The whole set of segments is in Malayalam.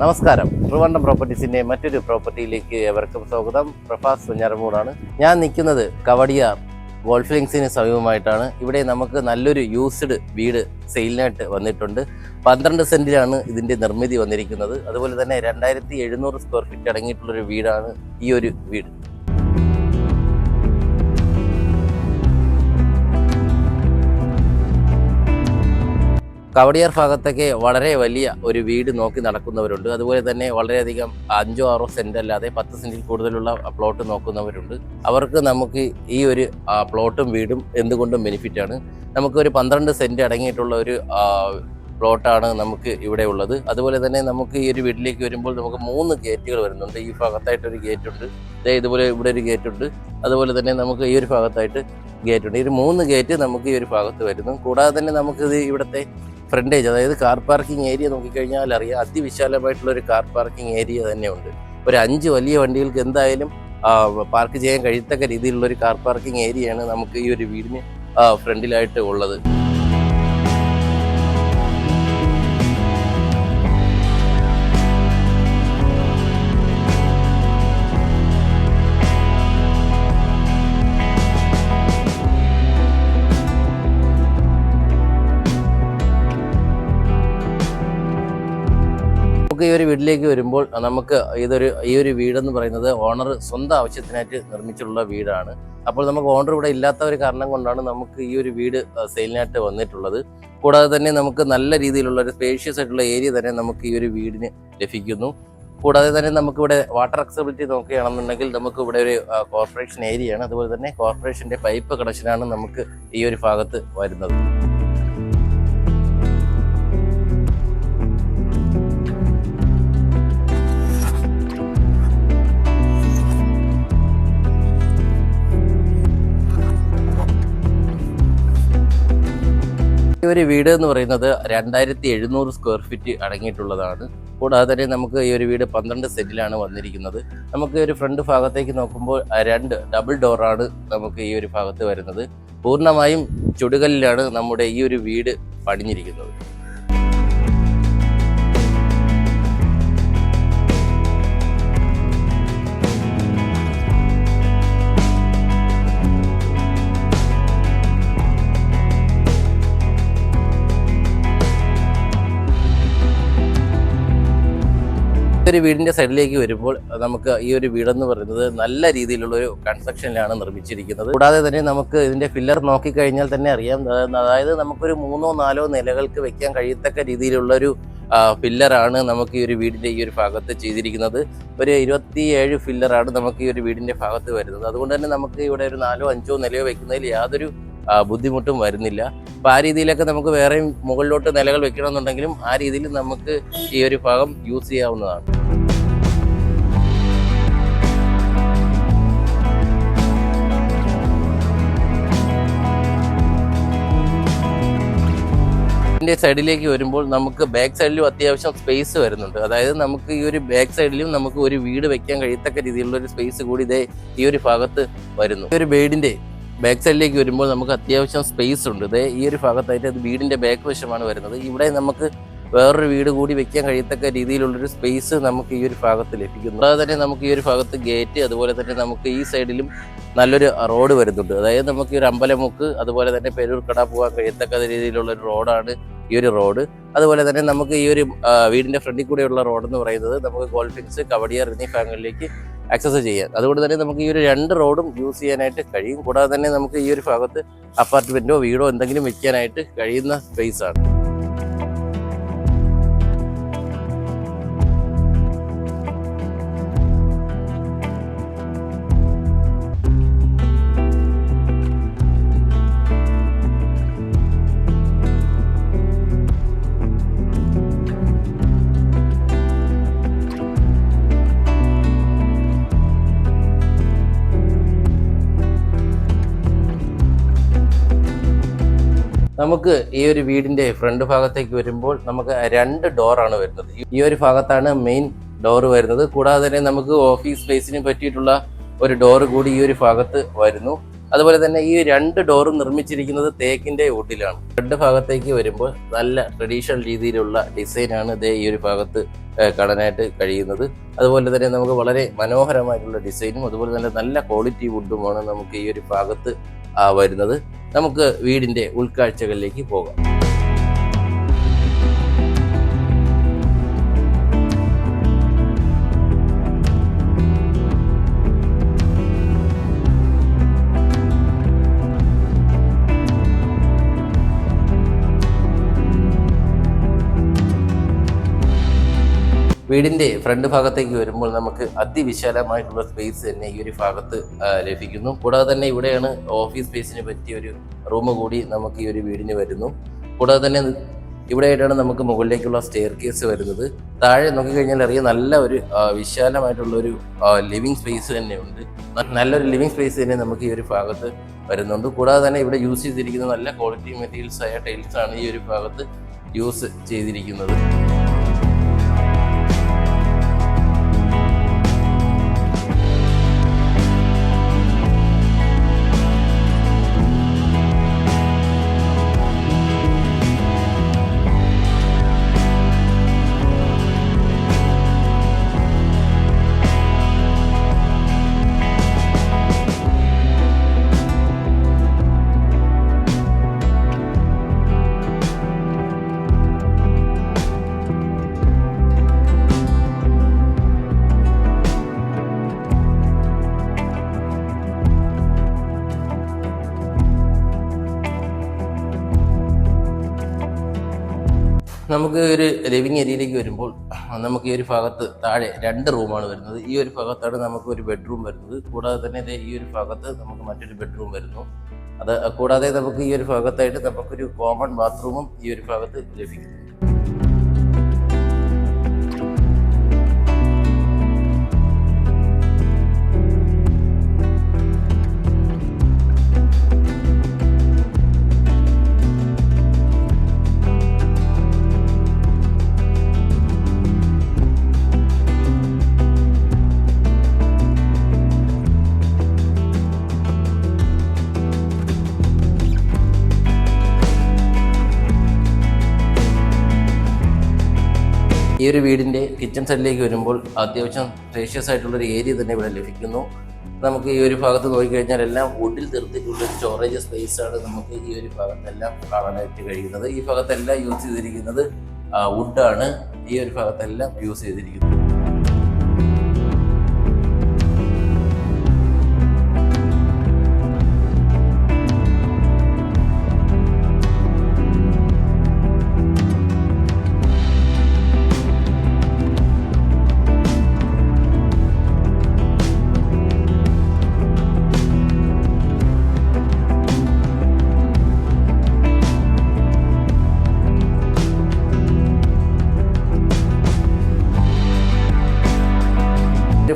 നമസ്കാരം. ട്രിവാൻഡ്രം പ്രോപ്പർട്ടീസിൻ്റെ മറ്റൊരു പ്രോപ്പർട്ടിയിലേക്ക് ഏവർക്കും സ്വാഗതം. പ്രഭാസ് വെഞ്ഞാറമൂടാണ്. ഞാൻ നിൽക്കുന്നത് കവടിയാർ ഗോൾഫ് ലിങ്സിന് സമീപമായിട്ടാണ്. ഇവിടെ നമുക്ക് നല്ലൊരു യൂസ്ഡ് വീട് സെയിലിനായിട്ട് വന്നിട്ടുണ്ട്. 12 സെൻറ്റിലാണ് ഇതിൻ്റെ നിർമ്മിതി വന്നിരിക്കുന്നത്. അതുപോലെ തന്നെ 2700 സ്ക്വയർ ഫീറ്റ് അടങ്ങിയിട്ടുള്ളൊരു വീടാണ് ഈ ഒരു വീട്. കവടിയാർ ഭാഗത്തൊക്കെ വളരെ വലിയ ഒരു വീട് നോക്കി നടക്കുന്നവരുണ്ട്. അതുപോലെ തന്നെ വളരെയധികം 5-6 സെൻറ്റ് അല്ലാതെ 10 സെൻറ്റിൽ കൂടുതലുള്ള പ്ലോട്ട് നോക്കുന്നവരുണ്ട്. അവർക്ക് നമുക്ക് ഈ ഒരു പ്ലോട്ടും വീടും എന്തുകൊണ്ടും ബെനിഫിറ്റാണ്. നമുക്കൊരു 12 സെൻറ്റ് അടങ്ങിയിട്ടുള്ള ഒരു പ്ലോട്ടാണ് നമുക്ക് ഇവിടെ ഉള്ളത്. അതുപോലെ തന്നെ നമുക്ക് ഈ ഒരു വീട്ടിലേക്ക് വരുമ്പോൾ നമുക്ക് 3 ഗേറ്റുകൾ വരുന്നുണ്ട്. ഈ ഭാഗത്തായിട്ടൊരു ഗേറ്റുണ്ട്, ഇതുപോലെ ഇവിടെ ഒരു ഗേറ്റുണ്ട്. അതുപോലെ തന്നെ നമുക്ക് ഈ ഒരു ഭാഗത്തായിട്ട് ഗേറ്റുണ്ട്. ഈ 3 ഗേറ്റ് നമുക്ക് ഈ ഒരു ഭാഗത്ത് വരുന്നു. കൂടാതെ തന്നെ നമുക്കിത് ഇവിടുത്തെ ഫ്രണ്ടേജ്, അതായത് കാർ പാർക്കിംഗ് ഏരിയ നോക്കിക്കഴിഞ്ഞാൽ അറിയാം, അതിവിശാലമായിട്ടുള്ളൊരു കാർ പാർക്കിംഗ് ഏരിയ തന്നെയുണ്ട്. ഒരു 5 വലിയ വണ്ടികൾക്ക് എന്തായാലും പാർക്ക് ചെയ്യാൻ കഴിയത്തക്ക രീതിയിലുള്ളൊരു കാർ പാർക്കിംഗ് ഏരിയയാണ് നമുക്ക് ഈ ഒരു വീടിന് ഫ്രണ്ടിലായിട്ട് ഉള്ളത്. ഈ ഒരു വീട്ടിലേക്ക് വരുമ്പോൾ നമുക്ക് ഈ ഒരു വീടെന്ന് പറയുന്നത് ഓണർ സ്വന്തം ആവശ്യത്തിനായിട്ട് നിർമ്മിച്ചിട്ടുള്ള വീടാണ്. അപ്പോൾ നമുക്ക് ഓണർ ഇവിടെ ഇല്ലാത്ത ഒരു കാരണം കൊണ്ടാണ് നമുക്ക് ഈ ഒരു വീട് സെയിലിനായിട്ട് വന്നിട്ടുള്ളത്. കൂടാതെ തന്നെ നമുക്ക് നല്ല രീതിയിലുള്ള ഒരു സ്പേഷ്യസ് ആയിട്ടുള്ള ഏരിയ തന്നെ നമുക്ക് ഈ ഒരു വീടിന് ലഭിക്കുന്നു. കൂടാതെ തന്നെ നമുക്കിവിടെ വാട്ടർ അക്സസിബിലിറ്റി നോക്കുകയാണെന്നുണ്ടെങ്കിൽ നമുക്ക് ഇവിടെ ഒരു കോർപ്പറേഷൻ ഏരിയയാണ്. അതുപോലെ തന്നെ കോർപ്പറേഷൻ്റെ പൈപ്പ് കണക്ഷനാണ് നമുക്ക് ഈ ഒരു ഭാഗത്ത് വരുന്നത്. ഈ ഒരു വീട് എന്ന് പറയുന്നത് 2700 സ്ക്വയർ ഫീറ്റ് അടങ്ങിയിട്ടുള്ളതാണ്. കൂടാതെ തന്നെ നമുക്ക് ഈ ഒരു വീട് 12 സെൻറ്റിലാണ് വന്നിരിക്കുന്നത്. നമുക്ക് ഈ ഒരു ഫ്രണ്ട് ഭാഗത്തേക്ക് നോക്കുമ്പോൾ 2 ഡബിൾ ഡോറാണ് നമുക്ക് ഈ ഒരു ഭാഗത്ത് വരുന്നത്. പൂർണ്ണമായും ചുടുകല്ലിലാണ് നമ്മുടെ ഈ ഒരു വീട് പണിഞ്ഞിരിക്കുന്നത്. ഒരു വീടിൻ്റെ സൈഡിലേക്ക് വരുമ്പോൾ നമുക്ക് ഈ ഒരു വീടെന്ന് പറയുന്നത് നല്ല രീതിയിലുള്ളൊരു കൺസ്ട്രക്ഷനിലാണ് നിർമ്മിച്ചിരിക്കുന്നത്. കൂടാതെ തന്നെ നമുക്ക് ഇതിൻ്റെ പില്ലർ നോക്കിക്കഴിഞ്ഞാൽ തന്നെ അറിയാം, അതായത് നമുക്കൊരു 3-4 നിലകൾക്ക് വെക്കാൻ കഴിയത്തക്ക രീതിയിലുള്ളൊരു പില്ലറാണ് നമുക്ക് ഈ ഒരു വീടിൻ്റെ ഈ ഒരു ഭാഗത്ത് ചെയ്തിരിക്കുന്നത്. ഒരു 27 പില്ലറാണ് നമുക്ക് ഈ ഒരു വീടിൻ്റെ ഭാഗത്ത് വരുന്നത്. അതുകൊണ്ട് തന്നെ നമുക്ക് ഇവിടെ ഒരു 4-5 നിലയോ വെക്കുന്നതിൽ യാതൊരു ബുദ്ധിമുട്ടും വരുന്നില്ല. അപ്പോൾ ആ രീതിയിലൊക്കെ നമുക്ക് വേറെയും മുകളിലോട്ട് നിലകൾ വെക്കണമെന്നുണ്ടെങ്കിലും ആ രീതിയിൽ നമുക്ക് ഈ ഒരു ഭാഗം യൂസ് ചെയ്യാവുന്നതാണ്. ഇതിൻ്റെ സൈഡിലേക്ക് വരുമ്പോൾ നമുക്ക് ബാക്ക് സൈഡിലും അത്യാവശ്യം സ്പേസ് വരുന്നുണ്ട്. അതായത് നമുക്ക് ഈ ഒരു ബാക്ക് സൈഡിലും നമുക്ക് ഒരു വീട് വെക്കാൻ കഴിയത്തക്ക രീതിയിലുള്ള ഒരു സ്പേസ് കൂടി ഈ ഒരു ഭാഗത്ത് വരുന്നു. ഈ ഒരു വീടിൻ്റെ ബാക്ക് സൈഡിലേക്ക് വരുമ്പോൾ നമുക്ക് അത്യാവശ്യം സ്പേസ് ഉണ്ട്. ഈ ഒരു ഭാഗത്തായിട്ട് അത് വീടിൻ്റെ ബാക്ക് വശമാണ് വരുന്നത്. ഇവിടെ നമുക്ക് വേറൊരു വീട് കൂടി വെക്കാൻ കഴിയത്തക്ക രീതിയിലുള്ളൊരു സ്പേസ് നമുക്ക് ഈ ഒരു ഭാഗത്ത് ലഭിക്കുന്നു. അതുപോലെ തന്നെ നമുക്ക് ഈ ഒരു ഭാഗത്ത് ഗേറ്റ്, അതുപോലെ തന്നെ നമുക്ക് ഈ സൈഡിലും നല്ലൊരു റോഡ് വരുന്നുണ്ട്. അതായത് നമുക്ക് ഈ ഒരു അമ്പലമുക്ക്, അതുപോലെ തന്നെ പെരൂർക്കട പോകാൻ കഴിയത്തക്ക രീതിയിലുള്ളൊരു റോഡാണ് ഈ ഒരു റോഡ്. അതുപോലെ തന്നെ നമുക്ക് ഈ ഒരു വീടിൻ്റെ ഫ്രണ്ടിൽ കൂടെയുള്ള റോഡെന്ന് പറയുന്നത് നമുക്ക് ഗോൾഫ് ലിങ്സ്, കവടിയാർ എന്നീ ഭാഗങ്ങളിലേക്ക് ആക്സസ് ചെയ്യാം. അതുകൊണ്ട് തന്നെ നമുക്ക് ഈ ഒരു 2 റോഡും യൂസ് ചെയ്യാനായിട്ട് കഴിയും. കൂടാതെ തന്നെ നമുക്ക് ഈ ഒരു ഭാഗത്ത് അപ്പാർട്ട്മെൻറ്റോ വീടോ എന്തെങ്കിലും വെക്കാനായിട്ട് കഴിയുന്ന സ്പേസാണ്. നമുക്ക് ഈ ഒരു വീടിൻ്റെ ഫ്രണ്ട് ഭാഗത്തേക്ക് വരുമ്പോൾ നമുക്ക് 2 ഡോറാണ് വരുന്നത്. ഈ ഒരു ഭാഗത്താണ് മെയിൻ ഡോറ് വരുന്നത്. കൂടാതെ തന്നെ നമുക്ക് ഓഫീസ് സ്പേസിന് പറ്റിയിട്ടുള്ള ഒരു ഡോറ് കൂടി ഈ ഒരു ഭാഗത്ത് വരുന്നു. അതുപോലെ തന്നെ ഈ 2 ഡോറും നിർമ്മിച്ചിരിക്കുന്നത് തേക്കിന്റെ വുഡിലാണ്. ഫ്രണ്ട് ഭാഗത്തേക്ക് വരുമ്പോൾ നല്ല ട്രഡീഷണൽ രീതിയിലുള്ള ഡിസൈനാണ് ഇതേ ഈ ഒരു ഭാഗത്ത് കാണാനായിട്ട് കഴിയുന്നത്. അതുപോലെ തന്നെ നമുക്ക് വളരെ മനോഹരമായിട്ടുള്ള ഡിസൈനും അതുപോലെ തന്നെ നല്ല ക്വാളിറ്റി വുഡുമാണ് നമുക്ക് ഈ ഒരു ഭാഗത്ത് വരുന്നത്. നമുക്ക് വീടിന്റെ ഉൾക്കാഴ്ചകളിലേക്ക് പോകാം. വീടിന്റെ ഫ്രണ്ട് ഭാഗത്തേക്ക് വരുമ്പോൾ നമുക്ക് അതിവിശാലമായിട്ടുള്ള സ്പേസ് തന്നെ ഈ ഒരു ഭാഗത്ത് ലഭിക്കുന്നു. കൂടാതെ തന്നെ ഇവിടെയാണ് ഓഫീസ് സ്പേസിന് പറ്റിയ ഒരു റൂം കൂടി നമുക്ക് ഈ ഒരു വീടിന് വരുന്നു. കൂടാതെ തന്നെ ഇവിടെയായിട്ടാണ് നമുക്ക് മുകളിലേക്കുള്ള സ്റ്റെയർ കേസ് വരുന്നത്. താഴെ നോക്കിക്കഴിഞ്ഞാൽ അറിയാം നല്ല ഒരു വിശാലമായിട്ടുള്ള ഒരു ലിവിങ് സ്പേസ് തന്നെ ഉണ്ട്. നല്ലൊരു ലിവിങ് സ്പേസ് തന്നെ നമുക്ക് ഈ ഒരു ഭാഗത്ത് വരുന്നുണ്ട്. കൂടാതെ തന്നെ ഇവിടെ യൂസ് ചെയ്തിരിക്കുന്ന നല്ല ക്വാളിറ്റി മെറ്റീരിയൽസ് ആയ ടൈൽസ് ആണ് ഈ ഒരു ഭാഗത്ത് യൂസ് ചെയ്തിരിക്കുന്നത്. നമുക്ക് ഒരു ലിവിങ് ഏരിയയിലേക്ക് വരുമ്പോൾ നമുക്ക് ഈ ഒരു ഭാഗത്ത് താഴെ 2 റൂമാണ് വരുന്നത്. ഈ ഒരു ഭാഗത്താണ് നമുക്ക് ഒരു ബെഡ്റൂം വരുന്നത്. കൂടാതെ തന്നെ ഈ ഒരു ഭാഗത്ത് നമുക്ക് മറ്റൊരു ബെഡ്റൂം വരുന്നു. അത് കൂടാതെ നമുക്ക് ഈ ഒരു ഭാഗത്തായിട്ട് നമുക്കൊരു കോമൺ ബാത്റൂമും ഈ ഒരു ഭാഗത്ത് ലഭിക്കുന്നു. ഈ ഒരു വീടിൻ്റെ കിച്ചൺ സൈഡിലേക്ക് വരുമ്പോൾ അത്യാവശ്യം സ്പേഷ്യസ് ആയിട്ടുള്ളൊരു ഏരിയ തന്നെ ഇവിടെ ലഭിക്കുന്നു. നമുക്ക് ഈ ഒരു ഭാഗത്ത് നോക്കിക്കഴിഞ്ഞാൽ എല്ലാം വുഡിൽ തീർത്തിട്ടുള്ള സ്റ്റോറേജ് സ്പേസ് ആണ് നമുക്ക് ഈ ഒരു ഭാഗത്തെല്ലാം കാണാനായിട്ട് കഴിയുന്നത്. ഈ ഭാഗത്തെല്ലാം യൂസ് ചെയ്തിരിക്കുന്നത് വുഡാണ്. ഈ ഒരു ഭാഗത്തെല്ലാം യൂസ് ചെയ്തിരിക്കുന്നത്.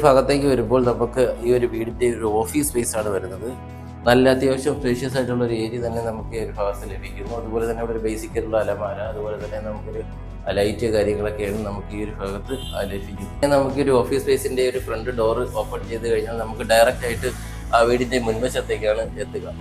ഭാഗത്തേക്ക് വരുമ്പോൾ നമുക്ക് ഈ ഒരു വീടിൻ്റെ ഒരു ഓഫീസ് സ്പേസ് ആണ് വരുന്നത്. നല്ല അത്യാവശ്യം സ്പേഷ്യസ് ആയിട്ടുള്ള ഒരു ഏരിയ തന്നെ നമുക്ക് ഈ ഒരു ഭാഗത്ത് ലഭിക്കുന്നു. അതുപോലെ തന്നെ ഇവിടെ ഒരു ബേസിക് ആയിട്ടുള്ള അലമാര, അതുപോലെ തന്നെ നമുക്കൊരു ലൈറ്റ് കാര്യങ്ങളൊക്കെയാണ് നമുക്ക് ഈ ഒരു ഭാഗത്ത് ലഭിക്കുന്നത്. നമുക്ക് ഒരു ഓഫീസ് സ്പേസിൻ്റെ ഒരു ഫ്രണ്ട് ഡോറ് ഓപ്പൺ ചെയ്ത് കഴിഞ്ഞാൽ നമുക്ക് ഡയറക്റ്റ് ആയിട്ട് ആ വീടിൻ്റെ മുൻവശത്തേക്കാണ് എത്തുക.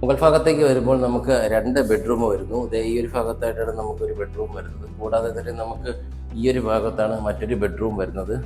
മുകൾ ഭാഗത്തേക്ക് വരുമ്പോൾ നമുക്ക് 2 ബെഡ്റൂം വരുന്നു. ഈ ഒരു ഭാഗത്തായിട്ടാണ് നമുക്കൊരു ബെഡ്റൂം വരുന്നത്. കൂടാതെ തന്നെ നമുക്ക് ഈ ഒരു ഭാഗത്താണ് മറ്റൊരു ബെഡ്റൂം വരുന്നത്.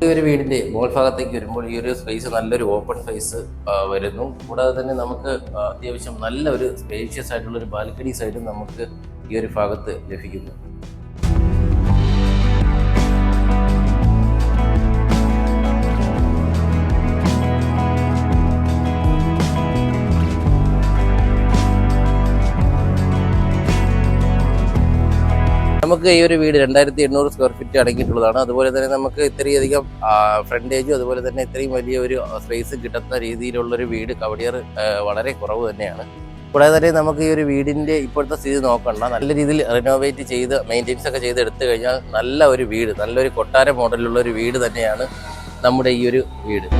ഈ ഒരു വീടിന്റെ മോൾ ഭാഗത്തേക്ക് വരുമ്പോൾ ഈ ഒരു സ്പേസ് നല്ലൊരു ഓപ്പൺ സ്പേസ് വരുന്നു. കൂടാതെ തന്നെ നമുക്ക് അത്യാവശ്യം നല്ല ഒരു സ്പേഷ്യസ് ആയിട്ടുള്ള ഒരു ബാൽക്കണി സൈഡും നമുക്ക് ഈ ഒരു ഭാഗത്ത് ലഭിക്കുന്നു. നമുക്ക് ഈ ഒരു വീട് 2800 സ്ക്വയർ ഫീറ്റ് അടങ്ങിയിട്ടുള്ളതാണ്. അതുപോലെ തന്നെ നമുക്ക് ഇത്രയധികം ഫ്രണ്ടേജും അതുപോലെ തന്നെ ഇത്രയും വലിയ ഒരു സ്പേസ് കിട്ടുന്ന രീതിയിലുള്ളൊരു വീട് കവടിയാർ വളരെ കുറവ് തന്നെയാണ്. കൂടാതെ തന്നെ നമുക്ക് ഈ ഒരു വീടിൻ്റെ ഇപ്പോഴത്തെ സ്ഥിതി നോക്കണ്ട, നല്ല രീതിയിൽ റിനോവേറ്റ് ചെയ്ത് മെയിൻ്റെനൻസ് ഒക്കെ ചെയ്ത് എടുത്തു കഴിഞ്ഞാൽ നല്ല ഒരു വീട്, നല്ലൊരു കൊട്ടാര മോഡലുള്ള ഒരു വീട് തന്നെയാണ് നമ്മുടെ ഈ ഒരു വീട്.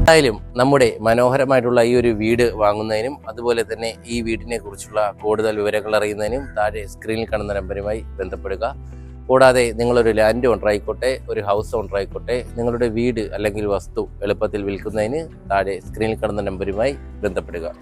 എന്തായാലും നമ്മുടെ മനോഹരമായിട്ടുള്ള ഈ ഒരു വീട് വാങ്ങുന്നതിനും അതുപോലെ തന്നെ ഈ വീടിനെ കുറിച്ചുള്ള കൂടുതൽ വിവരങ്ങൾ അറിയുന്നതിനും താഴെ സ്ക്രീനിൽ കാണുന്ന നമ്പറുമായി ബന്ധപ്പെടുക. കൂടാതെ നിങ്ങളൊരു ലാൻഡ് ഓണർ ആയിക്കോട്ടെ, ഒരു ഹൗസ് ഓണർ ആയിക്കോട്ടെ, നിങ്ങളുടെ വീട് അല്ലെങ്കിൽ വസ്തു എളുപ്പത്തിൽ വിൽക്കുന്നതിന് താഴെ സ്ക്രീനിൽ കാണുന്ന നമ്പറുമായി ബന്ധപ്പെടുക.